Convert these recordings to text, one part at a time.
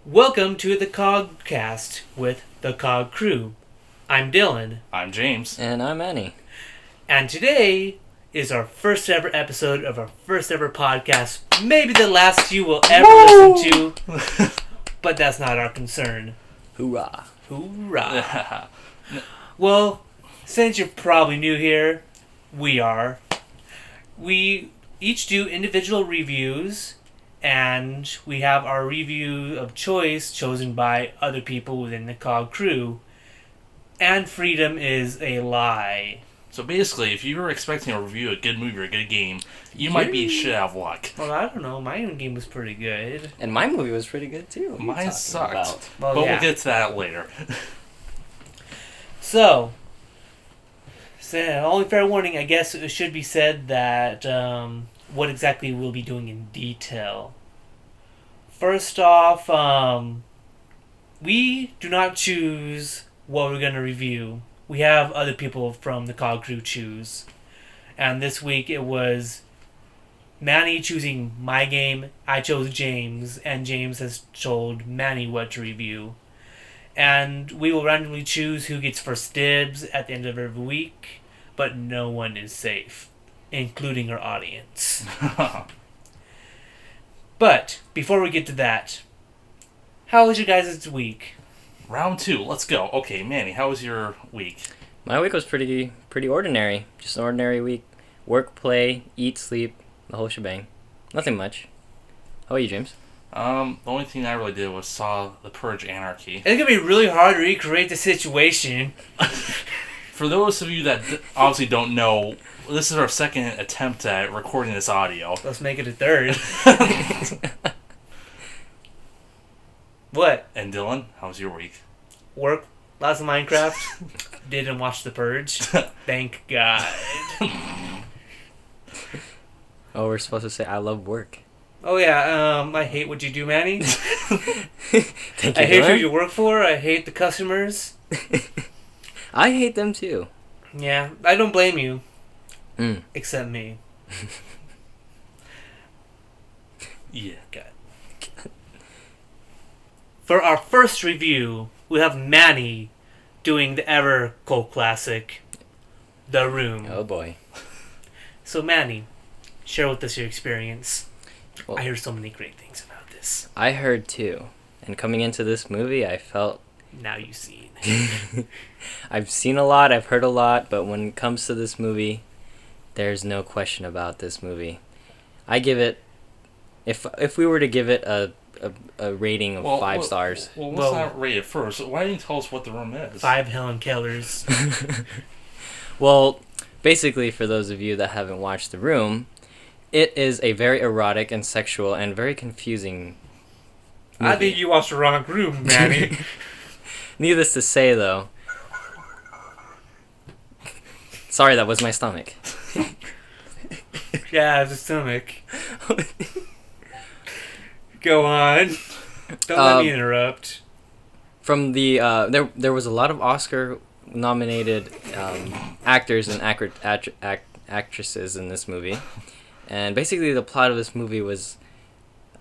Welcome to the CogCast with the Cog Crew. I'm Dylan. I'm James. And I'm Annie. And today is our first ever episode of our first ever podcast. Maybe the last you will ever listen to, but that's not our concern. Hoorah. Hoorah. Well, since you're probably new here, we are. We each do individual reviews, and we have our review of choice chosen by other people within the COG crew. And freedom is a lie. So basically, if you were expecting a review of a good movie or a good game, you might be shit out of luck. Well, I don't know. My own game was pretty good. And my movie was pretty good too. Mine sucked. Well, but yeah. we'll get to that later. So, only fair warning, I guess it should be said that what exactly we'll be doing in detail. First off, we do not choose what we're going to review. We have other people from the COG crew choose. And this week it was Manny choosing my game, I chose James, and James has told Manny what to review. And we will randomly choose who gets first dibs at the end of every week, but no one is safe, including our audience. But, before we get to that, how was your guys' week? Round 2, let's go. Okay, Manny, how was your week? My week was pretty ordinary. Just an ordinary week. Work, play, eat, sleep, the whole shebang. Nothing much. How about you, James? The only thing I really did was saw The Purge Anarchy. It's gonna be really hard to recreate the situation. For those of you that obviously don't know, this is our second attempt at recording this audio. Let's make it a third. What? And Dylan, how was your week? Work? Lots of Minecraft? Didn't watch The Purge? Thank God. Oh, we're supposed to say I love work. Oh yeah, I hate what you do, Manny. Thank you, I hate who Dylan. you work for. I hate the customers. I hate them too. Yeah, I don't blame you. Mm. Except me. Yeah. God. For our first review, we have Manny doing the ever cult classic, The Room. Oh boy. So Manny, share with us your experience. Well, I heard so many great things about this. I heard too. And coming into this movie, I felt... Now you've seen. I've seen a lot, I've heard a lot, but when it comes to this movie, there's no question about this movie. I give it... If we were to give it a rating of 5 stars. Well, let's not rate it first. Why didn't you tell us what The Room is? 5 Helen Kellers. Well, basically, for those of you that haven't watched The Room, it is a very erotic and sexual and very confusing movie. I think you watched the wrong room, Manny. Needless to say, though... Sorry, that was my stomach. Yeah, the stomach. Go on. Don't let me interrupt. From the there was a lot of Oscar-nominated actors and actresses in this movie, and basically the plot of this movie was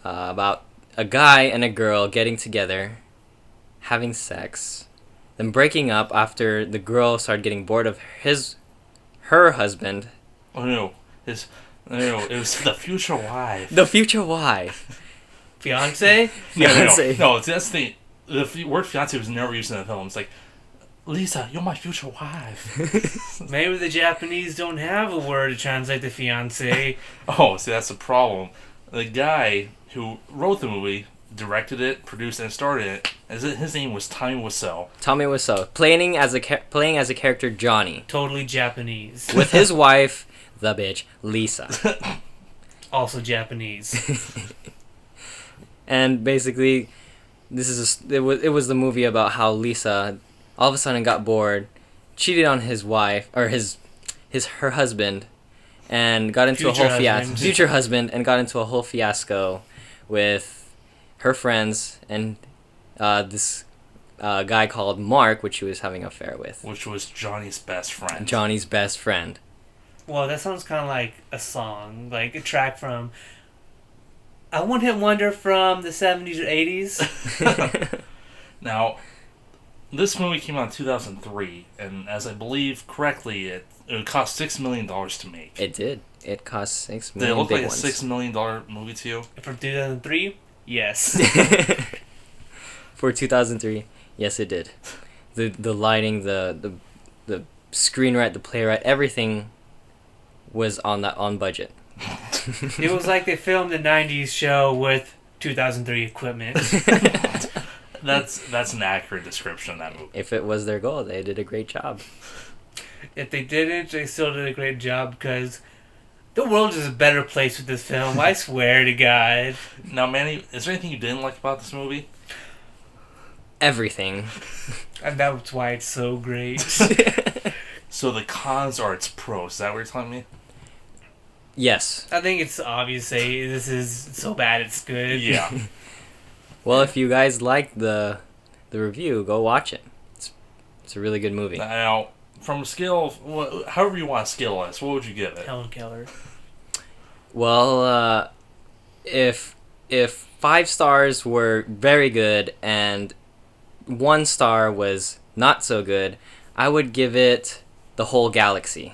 about a guy and a girl getting together, having sex, then breaking up after the girl started getting bored of her husband. Oh no, it was the future wife. The future wife. Fiance? Fiance. No, that's the word fiance was never used in the film. It's like, Lisa, you're my future wife. Maybe the Japanese don't have a word to translate the fiance. Oh, see, that's the problem. The guy who wrote the movie, directed it, produced it, and starred in it, his name was Tommy Wiseau. Tommy Wiseau, playing as a character Johnny, Totally Japanese. with his wife, the bitch Lisa. Also Japanese. And basically, it was the movie about how Lisa all of a sudden got bored, cheated on his wife or her husband, and got into a whole fiasco. Future husband, and got into a whole fiasco with her friends and this guy called Mark, which she was having an affair with. Which was Johnny's best friend. Johnny's best friend. Well, that sounds kind of like a song, like a track from a one-hit wonder from the 70s or 80s. Now, this movie came out in 2003, and as I believe correctly, it cost $6 million to make. It did. It cost $6 Did million. it look like ones. a $6 million movie to you? From 2003? Yes. For 2003, yes, it did. The lighting, the screenwrite, the playwright, everything was on budget. It was like they filmed a 90s show with 2003 equipment. That's an accurate description of that movie. If it was their goal, they did a great job. If they didn't, they still did a great job because the world is a better place with this film. I swear to God. Now, Manny, is there anything you didn't like about this movie? Everything. And that's why it's so great. So the cons are its pros. Is that what you're telling me? Yes. I think it's obvious to say this is so bad it's good. Yeah. Well, if you guys like the review, go watch it. It's a really good movie. Now, from a scale of, however you want to scale this, what would you give it? Helen Keller. Well, if 5 stars were very good and 1 star was not so good, I would give it the whole galaxy.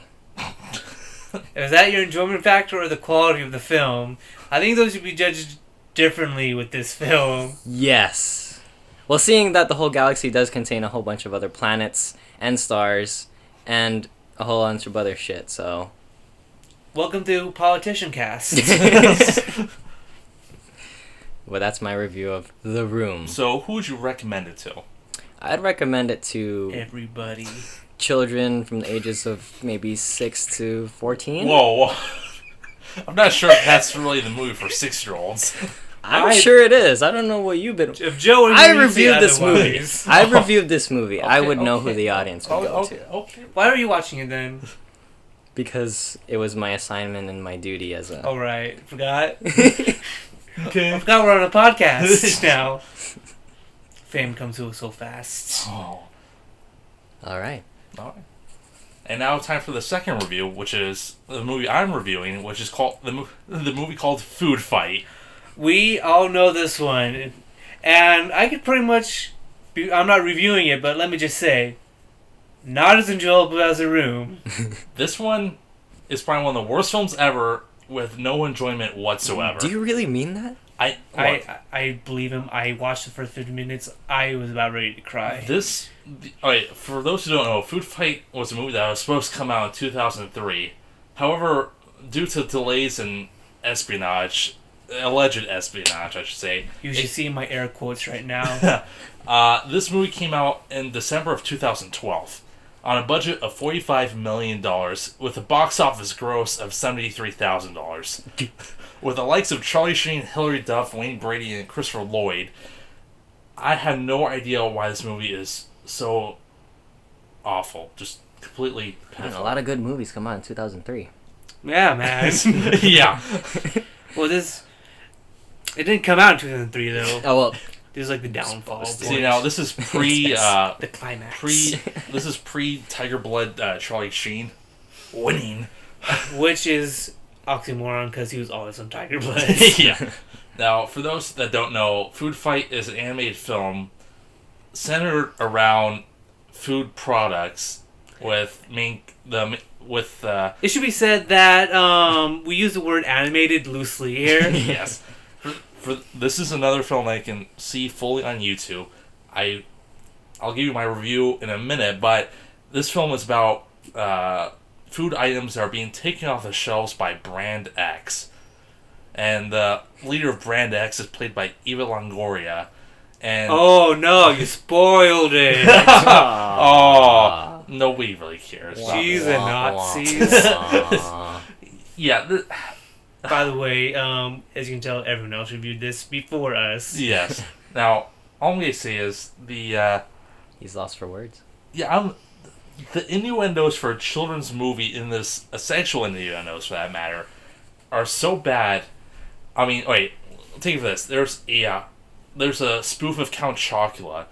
Is that your enjoyment factor or the quality of the film? I think those should be judged differently with this film. Yes. Well, seeing that the whole galaxy does contain a whole bunch of other planets and stars and a whole bunch of other shit, so... Welcome to Politician Cast. Well, that's my review of The Room. So, who would you recommend it to? I'd recommend it to Everybody. children from the ages of maybe 6 to 14. Whoa. I'm not sure if that's really the movie for 6-year-olds. I'm sure it is. I don't know what you've been... If Joe and I you reviewed say this movie. otherwise- I reviewed this movie. I Okay, would know okay. who the audience would go Okay, to. okay. Why are you watching it then? Because it was my assignment and my duty as a... Oh, right. Forgot. Okay. I forgot we're on a podcast now. Fame comes to us so fast. Oh. All right. All right. And now time for the second review, which is the movie I'm reviewing, which is called the movie called Foodfight. We all know this one. And I could pretty much... I'm not reviewing it, but let me just say... Not as enjoyable as The Room. This one is probably one of the worst films ever, with no enjoyment whatsoever. Do you really mean that? I believe him. I watched the first 50 minutes. I was about ready to cry. Alright, for those who don't know, Food Fight was a movie that was supposed to come out in 2003. However, due to delays in espionage, alleged espionage, I should say. You should see my air quotes right now. This movie came out in December of 2012 on a budget of $45 million with a box office gross of $73,000. With the likes of Charlie Sheen, Hilary Duff, Wayne Brady, and Christopher Lloyd, I had no idea why this movie is so awful. Just completely pitiful. A lot of good movies come out in 2003. Yeah, man. Yeah. Well, it didn't come out in 2003 though. Oh, well, This is like the downfall. See, now this is the climax. this is pre Tiger Blood Charlie Sheen winning. Which is oxymoron because he was always on Tiger Blood. Yeah. Now, for those that don't know, Food Fight is an animated film centered around food products with It should be said that we use the word animated loosely here. yes. For this is another film I can see fully on YouTube. I'll give you my review in a minute, but this film is about food items that are being taken off the shelves by Brand X. And the leader of Brand X is played by Eva Longoria. And oh no, you spoiled it. oh, nobody really cares. She's a Nazi. Yeah. By the way, as you can tell, everyone else reviewed this before us. Yes. Now, all I'm going to say is he's lost for words. Yeah, the innuendos for a children's movie in this, sexual innuendos for that matter, are so bad. I mean, wait, think of this. There's a spoof of Count Chocula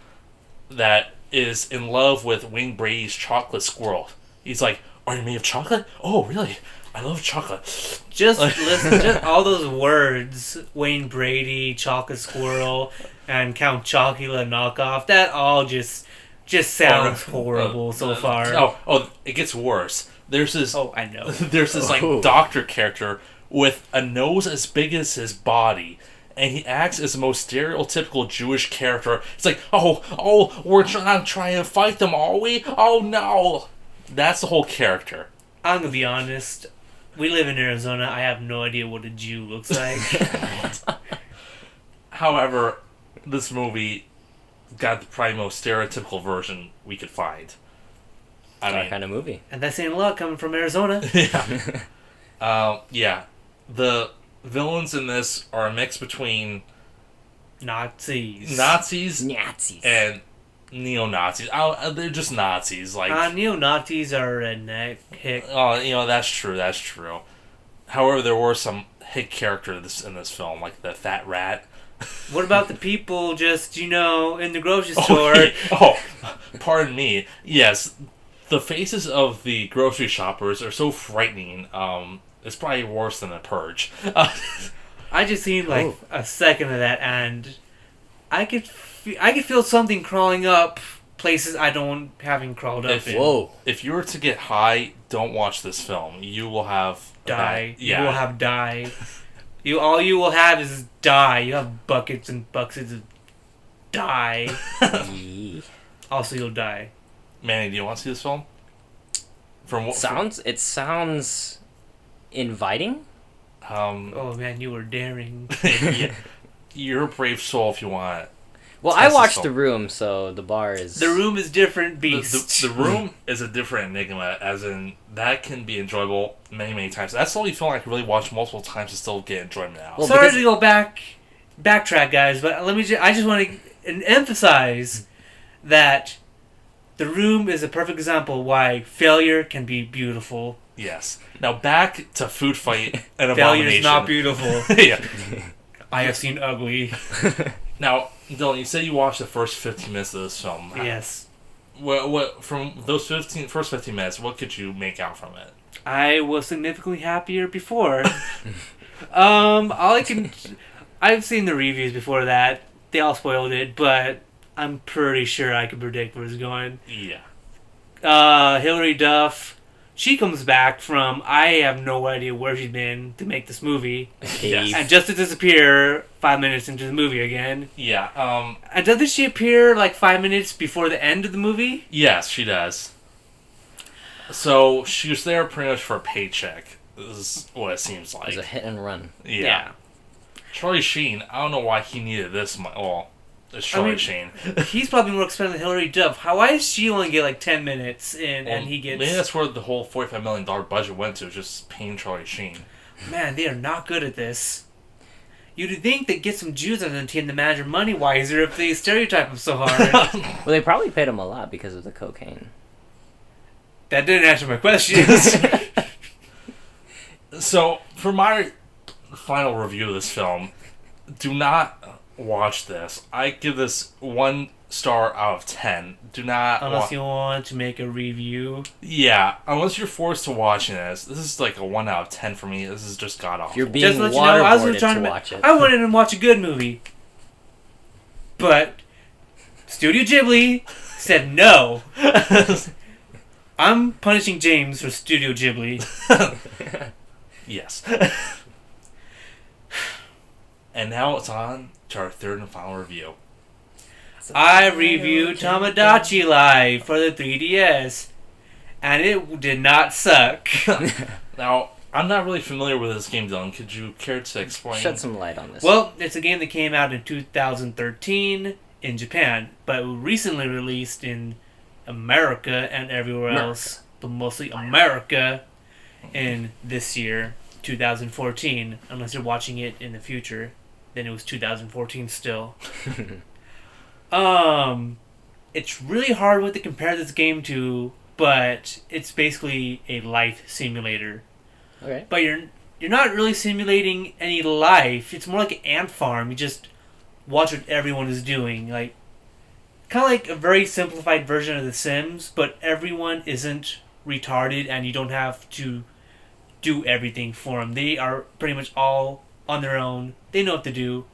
that is in love with Wayne Brady's chocolate squirrel. He's like, "Are you made of chocolate? Oh, really? I love chocolate. Just listen, just all those words, Wayne Brady, Chocolate Squirrel, and Count Chocula knockoff, that all just sounds horrible so far. Oh, it gets worse. There's this. Oh, I know. There's this doctor character with a nose as big as his body, and he acts as the most stereotypical Jewish character. It's like, we're not trying to fight them, are we? Oh no, that's the whole character. I'm gonna be honest. We live in Arizona. I have no idea what a Jew looks like. However, this movie got the probably most stereotypical version we could find. That kind of movie. And that's saying a lot coming from Arizona. Yeah. The villains in this are a mix between Nazis and neo-Nazis. They're just Nazis. Like neo-Nazis are redneck hick. Oh, that's true. However, there were some hick characters in this film, like the fat rat. What about the people just, in the grocery store? Pardon me. Yes, the faces of the grocery shoppers are so frightening. It's probably worse than The Purge. I just seen a second of that, and I could feel something crawling up places I don't haven't crawled up in. Whoa! If you were to get high, don't watch this film. You will have die. Yeah. You will have die. All you will have is die. You have buckets and buckets of die. Also, you'll die. Manny, do you want to see this film? It sounds inviting. Oh man, you were daring. Yeah. You're a brave soul if you want it. Well, I watched The Room, so the bar is... The Room is different beast. The Room is a different enigma, as in, that can be enjoyable many, many times. That's the only film I can really watch multiple times and still get enjoyment out. Well, sorry to go backtrack, guys, but I just want to emphasize that The Room is a perfect example why failure can be beautiful. Yes. Now back to Foodfight and Abomination. Failure is not beautiful. Yeah. I have seen ugly. Now, Dylan, you said you watched the first 15 minutes of this film. Yes. What from those first 15 minutes, what could you make out from it? I was significantly happier before. I've seen the reviews before that. They all spoiled it, but I'm pretty sure I can predict where it's going. Yeah. Hilary Duff, she comes back from, I have no idea where she's been to make this movie. Yes. And just to disappear 5 minutes into the movie again. Yeah. And doesn't she appear 5 minutes before the end of the movie? Yes, she does. So she was there pretty much for a paycheck. This is what it seems like. It was a hit and run. Yeah. Charlie Sheen, I don't know why he needed this much. Well, it's Charlie Sheen. He's probably more expensive than Hilary Duff. Why does she only get 10 minutes in and he gets... Maybe that's where the whole $45 million budget went to, just paying Charlie Sheen. Man, they are not good at this. You'd think they'd get some Jews on the team to manage money wiser if they stereotype them so hard. Well, they probably paid him a lot because of the cocaine. That didn't answer my questions. So, for my final review of this film, do not watch this. I give this 1 star out of 10. Do not... Unless you want to make a review. Yeah, unless you're forced to watching this. This is a 1 out of 10 for me. This is just god-awful. You're being waterboarded to watch it. I wanted to watch a good movie. But Studio Ghibli said no. I'm punishing James for Studio Ghibli. Yes. And now it's on to our third and final review. I reviewed Tomodachi Life for the 3DS, and it did not suck. Now, I'm not really familiar with this game, Dylan. Could you care to explain? Shed some light on this. Well, it's a game that came out in 2013 in Japan, but recently released in America and everywhere else, but mostly America in this year, 2014. Unless you're watching it in the future, then it was 2014 still. It's really hard to compare this game to, but it's basically a life simulator. Okay. But you're not really simulating any life. It's more like an ant farm. You just watch what everyone is doing, kind of like a very simplified version of The Sims, but everyone isn't retarded, and you don't have to do everything for them. They are pretty much all on their own. They know what to do.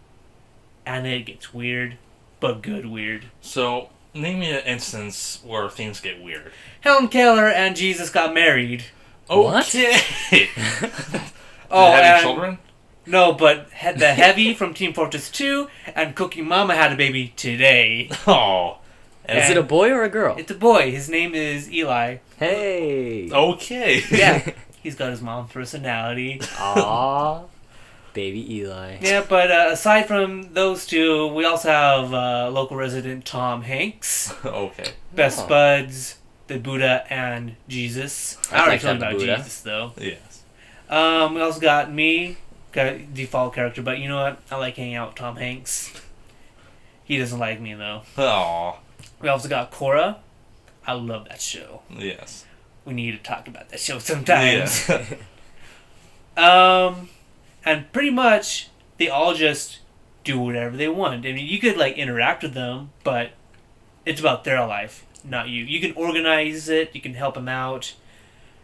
And it gets weird, but good weird. So, name me an instance where things get weird. Helen Keller and Jesus got married. Okay. Oh, Having and children? no, but the Heavy from Team Fortress 2 and Cookie Mama had a baby today. Oh. Is it a boy or a girl? It's a boy. His name is Eli. Hey. Okay. Yeah, he's got his mom's personality. Aww. Baby Eli. Yeah, but aside from those two, we also have local resident Tom Hanks, Okay. best buds, the Buddha, and Jesus. I already told you about Buddha. Jesus, though. Yes. We also got me, got default character, but you know what? I like hanging out with Tom Hanks. He doesn't like me, though. Aw. We also got Cora. I love that show. Yes. We need to talk about that show sometimes. Yeah. And pretty much, they all just do whatever they want. I mean, you could, like, interact with them, but it's about their life, not you. You can organize it, you can help them out,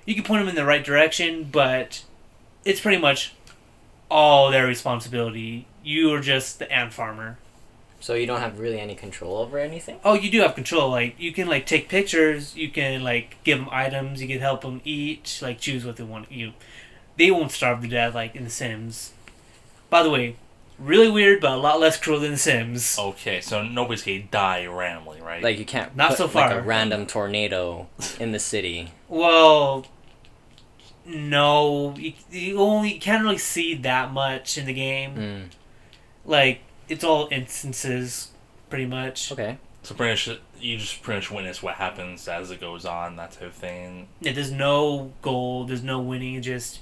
you can point them in the right direction, but it's pretty much all their responsibility. You are just the ant farmer. So you don't have really any control over anything? Oh, you do have control. Like, you can, like, take pictures, you can, like, give them items, you can help them eat, like, choose what they want. They won't starve to death like in The Sims. By the way, really weird, but a lot less cruel than The Sims. Okay, so nobody's gonna die randomly, right? Like you can't Not put so like far. a random tornado in the city. Well, no, you can't really see that much in the game. Mm. Like, it's all instances, pretty much. Okay. So pretty much, you just pretty much witness what happens as it goes on, that type of thing. Yeah, there's no goal, there's no winning, just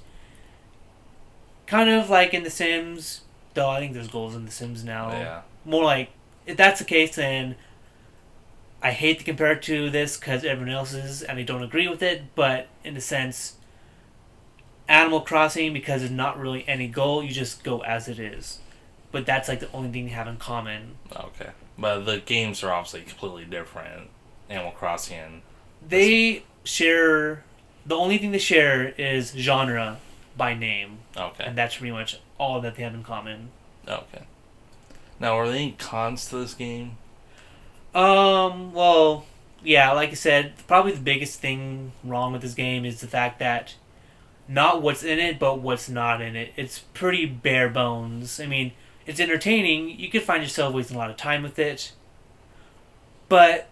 kind of like in The Sims, though I think there's goals in The Sims now. Yeah. More like, if that's the case, then I hate to compare it to this because everyone else is and I don't agree with it, but in a sense, Animal Crossing, because there's not really any goal, you just go as it is. But that's like the only thing they have in common. Okay. But the games are obviously completely different. Animal Crossing and... They share, the only thing they share is genre by name. Okay. And that's pretty much all that they have in common. Okay. Now, are there any cons to this game? Well, yeah, like I said, probably the biggest thing wrong with this game is the fact that not what's in it, but what's not in it. It's pretty bare bones. I mean, it's entertaining. You could find yourself wasting a lot of time with it. But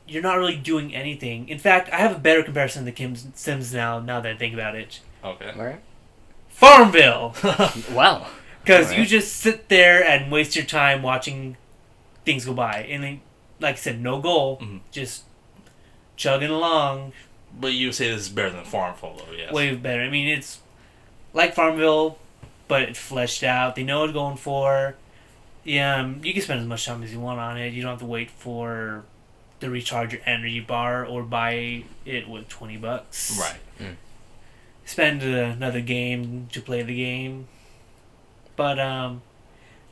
you're not really doing anything. In fact, I have a better comparison to Sims now that I think about it. Okay. Alright. Farmville! Wow. Because you just sit there and waste your time watching things go by. And then, like I said, no goal. Mhm. Just chugging along. But you say this is better than Farmville, though, yes. Way better. I mean, it's like Farmville, but it's fleshed out. They know what it's going for. Yeah, you can spend as much time as you want on it. You don't have to wait for to recharge your energy bar or buy it with $20. Right. Mm. Spend another game to play the game. But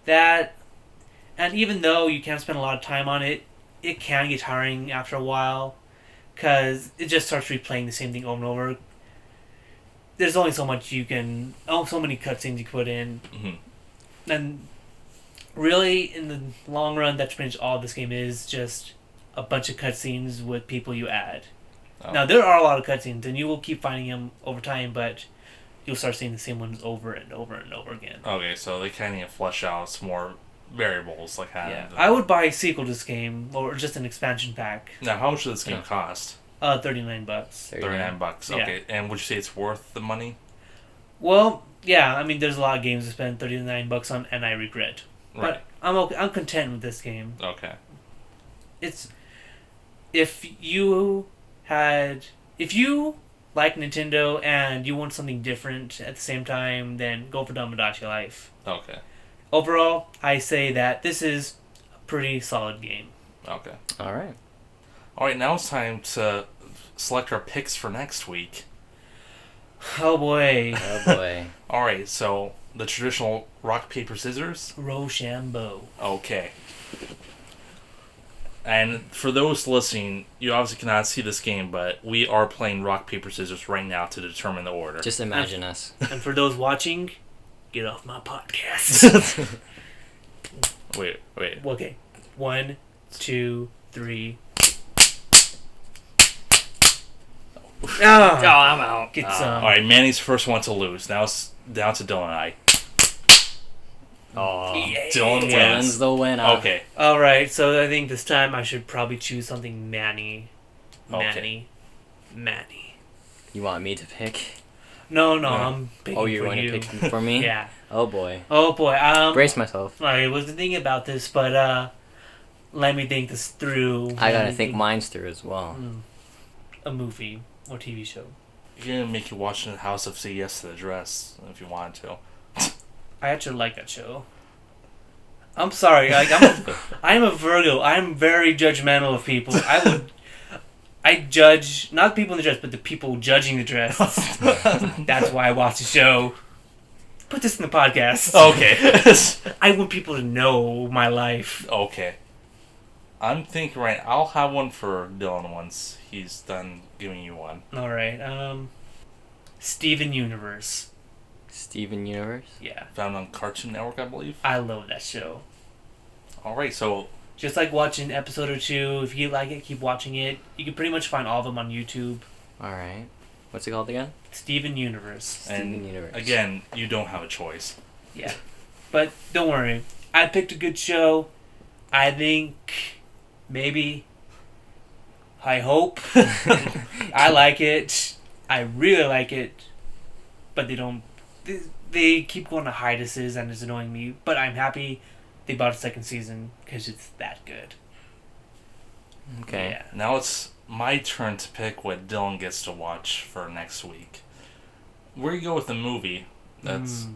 that, and even though you can't spend a lot of time on it, it can get tiring after a while, because it just starts replaying the same thing over and over. There's only so much you can, so many cutscenes you can put in, Mm-hmm. and really, in the long run, that's pretty much all this game is, just a bunch of cutscenes with people you add. Oh. Now, there are a lot of cutscenes, and you will keep finding them over time, but you'll start seeing the same ones over and over and over again. Okay, so they kind of flesh out some more variables, like how... Yeah, I would buy a sequel to this game, or just an expansion pack. Now, how much does this game cost? $39. $39. Okay, and would you say it's worth the money? Well, yeah, I mean, there's a lot of games to spend $39 on, and I regret. Right. But I'm okay, I'm content with this game. Okay. It's... If you like Nintendo and you want something different at the same time, then go for Tomodachi Life. Okay. Overall, I say that this is a pretty solid game. Okay. Alright. Alright, now it's time to select our picks for next week. Oh boy. Oh boy. Alright, so the traditional rock, paper, scissors? Rochambeau. Okay. And for those listening, you obviously cannot see this game, but we are playing rock, paper, scissors right now to determine the order. Just imagine us. And for those watching, get off my podcast. Wait. Okay. 1, 2, 3. Oh, I'm out. Get some. Alright, Manny's the first one to lose. Now it's down to Dylan and I. Oh, Dylan wins. Dylan's the winner. Okay. Alright, so I think this time I should probably choose something Manny. Manny. You want me to pick? No, I'm picking Oh, you're for going you. to pick for me? Yeah. Oh boy. Brace Brace myself. I wasn't thinking about this, but let me think this through. I gotta think mine's through as well. A movie or TV show. You're gonna make you watch in the House of Say Yes to the Dress if you wanted to. I actually like that show. I'm sorry, I'm a Virgo. I'm very judgmental of people. I judge not the people in the dress, but the people judging the dress. That's why I watch the show. Put this in the podcast. Okay. I want people to know my life. Okay. I'm thinking I'll have one for Dylan once he's done giving you one. All right. Steven Universe. Steven Universe? Yeah. Found on Cartoon Network, I believe. I love that show. Alright, so... Just like watching an episode or two. If you like it, keep watching it. You can pretty much find all of them on YouTube. Alright. What's it called again? Steven Universe. Steven Universe. Again, you don't have a choice. Yeah. But don't worry. I picked a good show. I think... Maybe. I hope. I like it. I really like it. But they don't... They keep going to hiatuses and it's annoying me. But I'm happy they bought a second season because it's that good. Okay. Yeah. Now it's my turn to pick what Dylan gets to watch for next week. We're going to go with a movie that's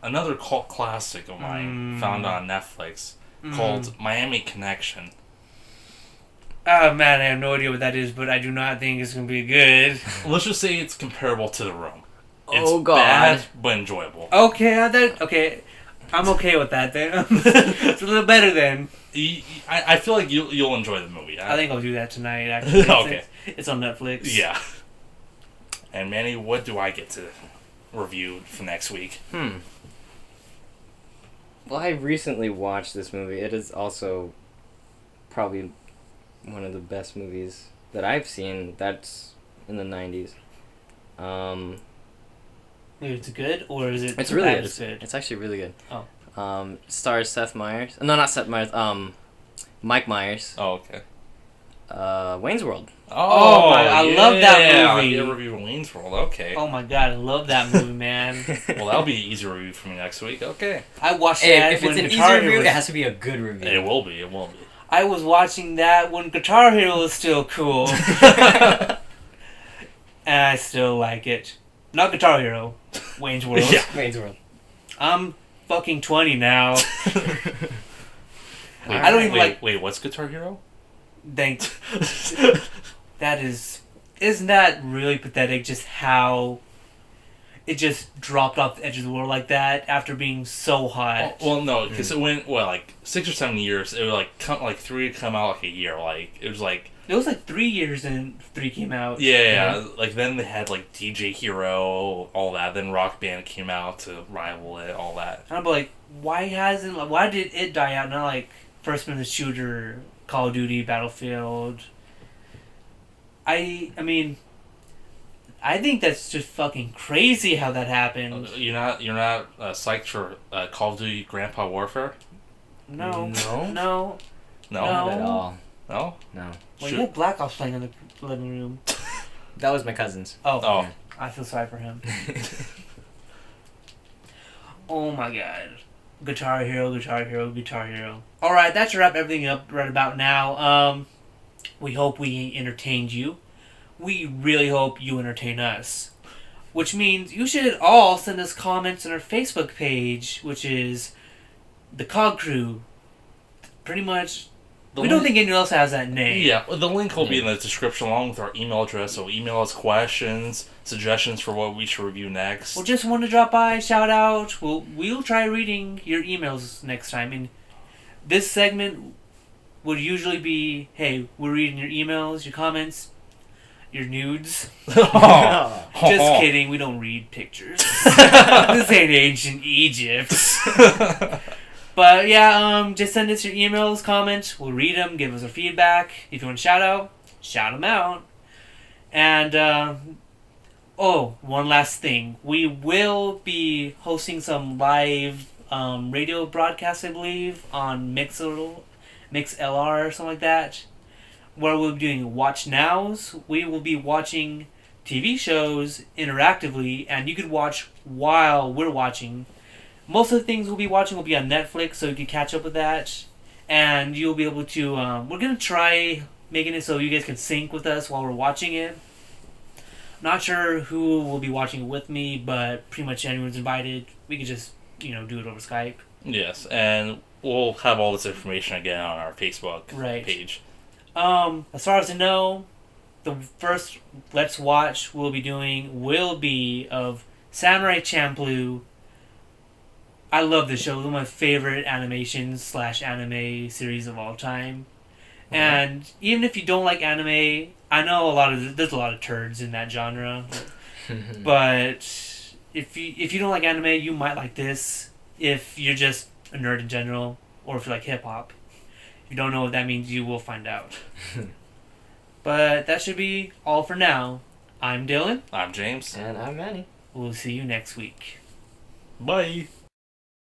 another cult classic of mine found on Netflix called Miami Connection. Oh man, I have no idea what that is, but I do not think it's going to be good. Let's just say it's comparable to The Room. It's Oh, God. bad, but enjoyable. Okay, I'm okay with that then. It's a little better then. I feel like you'll enjoy the movie. I think I'll do that tonight, actually. Okay. It's on Netflix. Yeah. And Manny, what do I get to review for next week? Well, I recently watched this movie. It is also probably one of the best movies that I've seen. That's in the 90s. Is it good, or is it... It's really bad good. as good? It's actually really good. Oh. Stars Seth Meyers. No, not Seth Meyers. Mike Myers. Oh, okay. Wayne's World. Oh my, I love that movie. I'll review Wayne's World, okay. Oh my god, I love that movie, man. Well, that'll be an easy review for me next week, okay. I watched that If when it's an easy Guitar review, Hero it has to be a good review. It will be. I was watching that when Guitar Hero was still cool. And I still like it. Not Guitar Hero. Wayne's World. Yeah. Wayne's World. I'm fucking 20 now. Wait, I don't even like... Wait, what's Guitar Hero? Isn't that really pathetic just how it just dropped off the edge of the world like that after being so hot? Well, no, because it went, 6 or 7 years. It would, 3 come out, a year. It was, It was 3 years and 3 came out. Yeah. Then they had, DJ Hero, all that. Then Rock Band came out to rival it, all that. And I'm like, why did it die out? Not first-person shooter, Call of Duty, Battlefield. I mean, I think that's just fucking crazy how that happened. You're not psyched for Call of Duty Grandpa Warfare? No. No? No. Not at all. No? No. Well, you had Black Ops playing in the living room. That was my cousin's. Oh. I feel sorry for him. Oh my god. Guitar Hero, Guitar Hero, Guitar Hero. Alright, that should wrap everything up right about now. We hope we entertained you. We really hope you entertain us. Which means you should all send us comments on our Facebook page, which is the Cog Crew. Pretty much... We don't think anyone else has that name. Yeah, the link will be in the description along with our email address, so email us questions, suggestions for what we should review next. Well, just want to drop by, shout out. We'll try reading your emails next time. And this segment would usually be, hey, we're reading your emails, your comments, your nudes. Just kidding, we don't read pictures. This ain't ancient Egypt. But yeah, just send us your emails, comments. We'll read them, give us our feedback. If you want to shout them out. And, one last thing. We will be hosting some live radio broadcasts, I believe, on MixLR or something like that, where we'll be doing Watch Nows. We will be watching TV shows interactively, and you could watch while we're watching. Most of the things we'll be watching will be on Netflix, so you can catch up with that. And you'll be able to... we're going to try making it so you guys can sync with us while we're watching it. Not sure who will be watching it with me, but pretty much anyone's invited. We could just, do it over Skype. Yes, and we'll have all this information again on our Facebook page. As far as I know, the first Let's Watch we'll be doing will be of Samurai Champloo. I love this show. It's one of my favorite animations / anime series of all time. Mm-hmm. And even if you don't like anime, I know there's a lot of turds in that genre. But if you don't like anime, you might like this. If you're just a nerd in general, or if you like hip hop. If you don't know what that means, you will find out. But that should be all for now. I'm Dylan. I'm James. And I'm Manny. We'll see you next week. Bye.